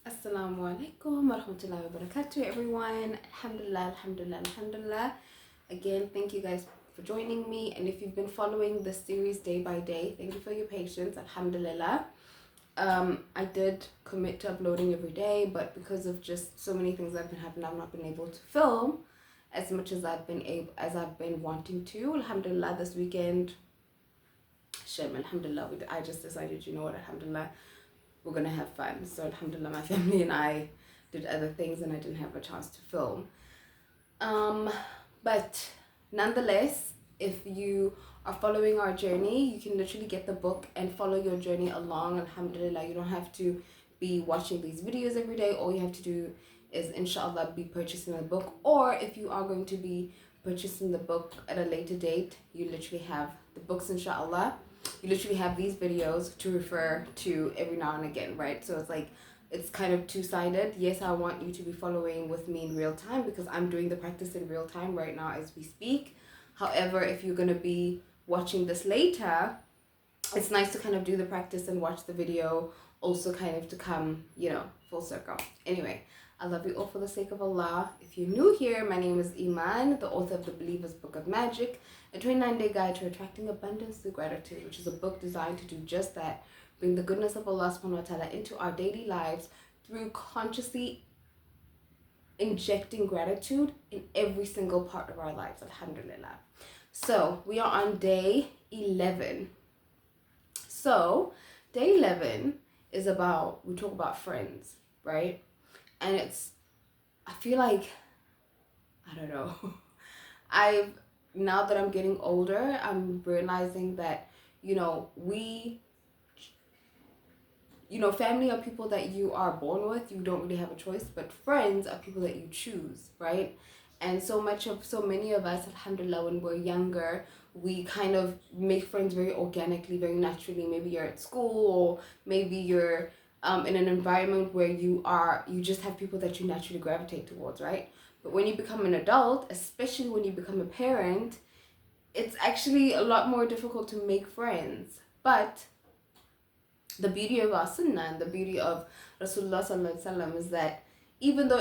Assalamu alaikum wa rahmatullahi wa barakatuh, everyone. Alhamdulillah, alhamdulillah, alhamdulillah. Again, thank you guys for joining me. And if you've been following this series day by day, thank you for your patience. Alhamdulillah. I did commit to uploading every day, but because of just so many things that have been happening, I've not been able to film as much as I've been wanting to. Alhamdulillah, this weekend, Shem, alhamdulillah, I just decided, you know what, alhamdulillah, we're gonna have fun. So alhamdulillah, my family and I did other things and I didn't have a chance to film. But nonetheless, if you are following our journey, you can literally get the book and follow your journey along. Alhamdulillah, you don't have to be watching these videos every day. All you have to do is inshallah be purchasing the book, or if you are going to be purchasing the book at a later date, you literally have the books inshallah. You literally have these videos to refer to every now and again, right? So it's like, it's kind of two-sided. Yes, I want you to be following with me in real time because I'm doing the practice in real time right now as we speak. However, if you're going to be watching this later, it's nice to kind of do the practice and watch the video also kind of to come, you know, full circle. Anyway, I love you all for the sake of Allah. If you're new here, my name is Imaan, the author of The Believer's Book of Magic, a 29-day guide to attracting abundance through gratitude, which is a book designed to do just that, bring the goodness of Allah subhanahu wa ta'ala into our daily lives through consciously injecting gratitude in every single part of our lives, alhamdulillah. So we are on day 11. So day 11 is about, we talk about friends, right? And it's, I feel like, I don't know, now that I'm getting older, I'm realizing that, family are people that you are born with, you don't really have a choice, but friends are people that you choose, right? And so many of us, alhamdulillah, when we're younger, we kind of make friends very organically, very naturally. Maybe you're at school, or maybe you're in an environment where you just have people that you naturally gravitate towards, right? But when you become an adult, especially when you become a parent, it's actually a lot more difficult to make friends. But the beauty of our sunnah and the beauty of Rasulullah sallallahu alaihi wasallam is that even though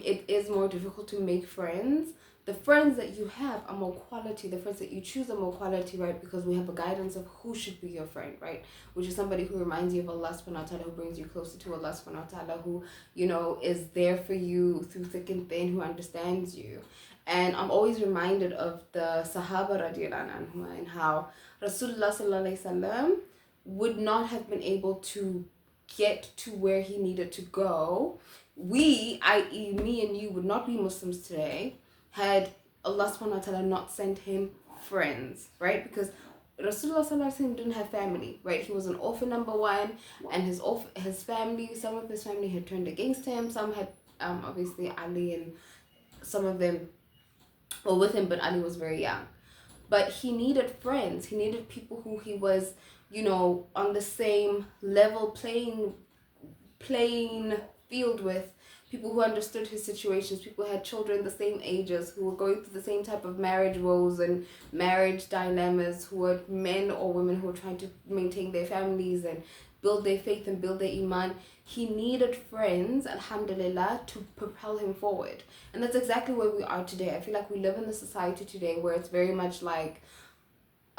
it is more difficult to make friends, the friends that you have are more quality. The friends that you choose are more quality, right? Because we have a guidance of who should be your friend, right? Which is somebody who reminds you of Allah subhanahu wa ta'ala, who brings you closer to Allah subhanahu wa ta'ala, who, is there for you through thick and thin, who understands you. And I'm always reminded of the Sahaba radiallahu anhu and how Rasulullah sallallahu alaihi wasallam would not have been able to get to where he needed to go. We, i.e. me and you, would not be Muslims today had Allah subhanahu wa ta'ala not sent him friends, right? Because Rasulullah sallallahu alaihi wasallam didn't have family, right? He was an orphan, number one, and his family, some of his family had turned against him, some had obviously Ali, and some of them were with him, but Ali was very young. But he needed friends. He needed people who he was, on the same level playing field with, people who understood his situations, people who had children the same ages, who were going through the same type of marriage woes and marriage dilemmas, who were men or women who were trying to maintain their families and build their faith and build their Imaan. He needed friends, alhamdulillah, to propel him forward. And that's exactly where we are today. I feel like we live in a society today where it's very much like,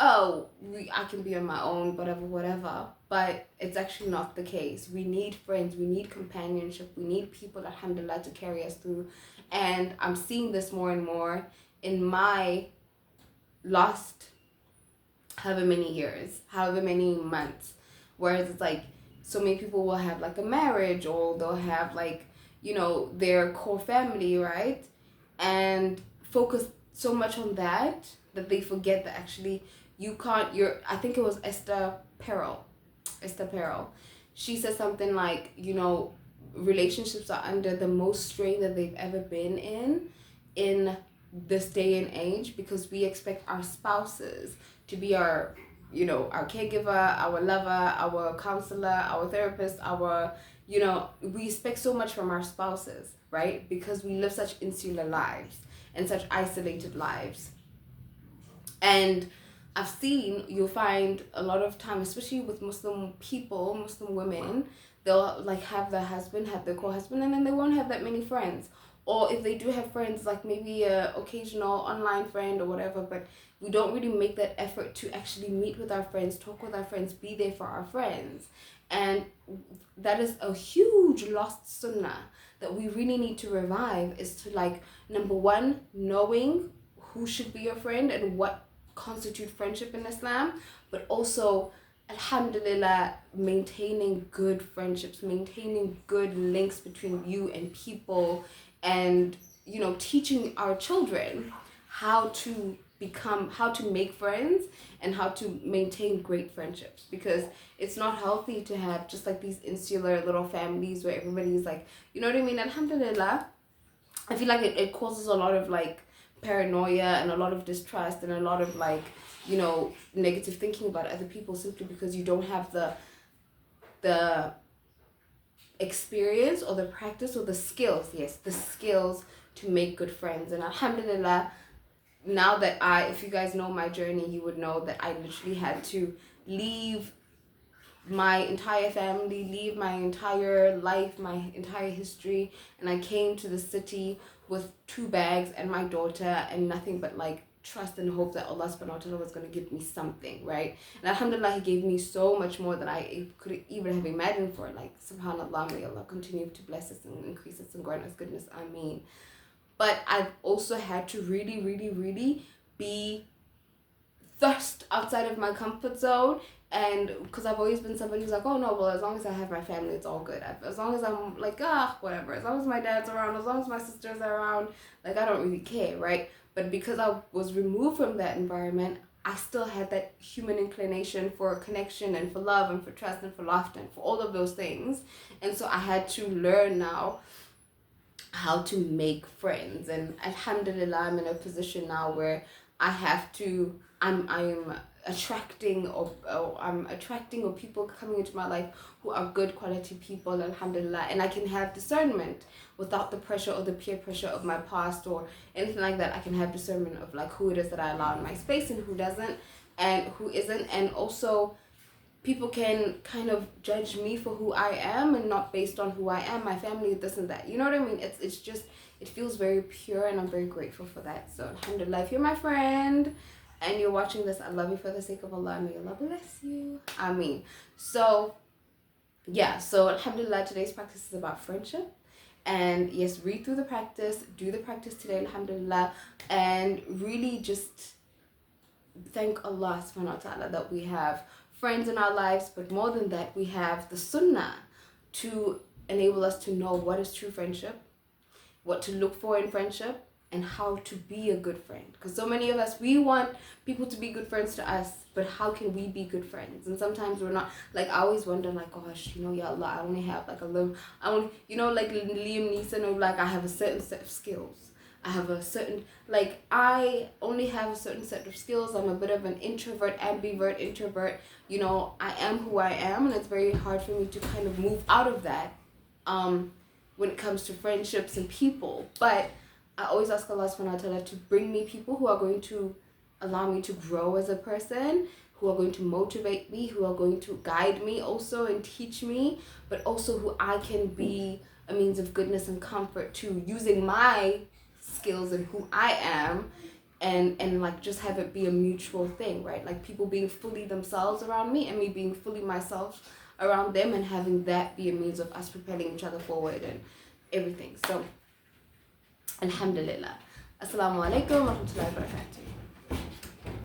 I can be on my own, whatever. But it's actually not the case. We need friends, we need companionship, we need people, alhamdulillah, to carry us through. And I'm seeing this more and more in my last however many years, however many months. Whereas it's like, so many people will have like a marriage, or they'll have like, their core family, right? And focus so much on that they forget that actually I think it was Esther Perel. She said something like, relationships are under the most strain that they've ever been in this day and age, because we expect our spouses to be our caregiver, our lover, our counselor, our therapist, we expect so much from our spouses, right? Because we live such insular lives and such isolated lives. And you'll find a lot of time, especially with Muslim people, Muslim women, they'll like have their husband, have their co-husband, and then they won't have that many friends. Or if they do have friends, like maybe a occasional online friend or whatever, but we don't really make that effort to actually meet with our friends, talk with our friends, be there for our friends. And that is a huge lost sunnah that we really need to revive, is to like, number one, knowing who should be your friend and what constitute friendship in Islam, but also, alhamdulillah, maintaining good friendships, maintaining good links between you and people, and teaching our children how to make friends and how to maintain great friendships, because it's not healthy to have just like these insular little families where everybody's like, you know what I mean? Alhamdulillah, I feel like it causes a lot of like paranoia and a lot of distrust and a lot of like negative thinking about other people, simply because you don't have the experience or the practice or the skills to make good friends. And alhamdulillah, now that if you guys know my journey, you would know that I literally had to leave my entire family, leave my entire life, my entire history, and I came to the city with 2 bags and my daughter and nothing but like trust and hope that Allah subhanahu wa ta'ala was going to give me something, right? And alhamdulillah, He gave me so much more than I could even have imagined for. Like, subhanallah, may Allah continue to bless us and increase us and grant us goodness, Ameen. But I've also had to really, really, really be thrust outside of my comfort zone. And because I've always been somebody who's like, oh no, well, as long as I have my family, it's all good. As long as I'm like, whatever. As long as my dad's around, as long as my sisters are around, like, I don't really care, right? But because I was removed from that environment, I still had that human inclination for connection and for love and for trust and for laughter and for all of those things. And so I had to learn now how to make friends. And alhamdulillah, I'm in a position now where I have to, I'm attracting or people coming into my life who are good quality people, alhamdulillah, and I can have discernment without the pressure or the peer pressure of my past or anything like that. I can have discernment of like who it is that I allow in my space and who doesn't and who isn't. And also people can kind of judge me for who I am and not based on who I am, my family, this and that, you know what I mean? It's just, it feels very pure, and I'm very grateful for that. So alhamdulillah, if you're my friend and you're watching this, I love you for the sake of Allah. May Allah bless you. Ameen. So yeah, so alhamdulillah, today's practice is about friendship. And yes, read through the practice, do the practice today, alhamdulillah, and really just thank Allah subhanahu wa ta'ala that we have friends in our lives. But more than that, we have the sunnah to enable us to know what is true friendship, what to look for in friendship, and how to be a good friend. Because so many of us, we want people to be good friends to us, but how can we be good friends? And sometimes we're not. Like, I always wonder, like, gosh, ya Allah, I only have like a little, like Liam Neeson, or like, I have a certain set of skills. I have a certain, like, I only have a certain set of skills. I'm a bit of an introvert, ambivert, introvert. I am who I am, and it's very hard for me to kind of move out of that when it comes to friendships and people. But I always ask Allah subhanahu wa ta'ala to bring me people who are going to allow me to grow as a person, who are going to motivate me, who are going to guide me also and teach me, but also who I can be a means of goodness and comfort to, using my skills and who I am, and like just have it be a mutual thing, right? Like people being fully themselves around me and me being fully myself around them, and having that be a means of us propelling each other forward and everything. So alhamdulillah. Assalamu alaykum wa rahmatullahi wa barakatuh.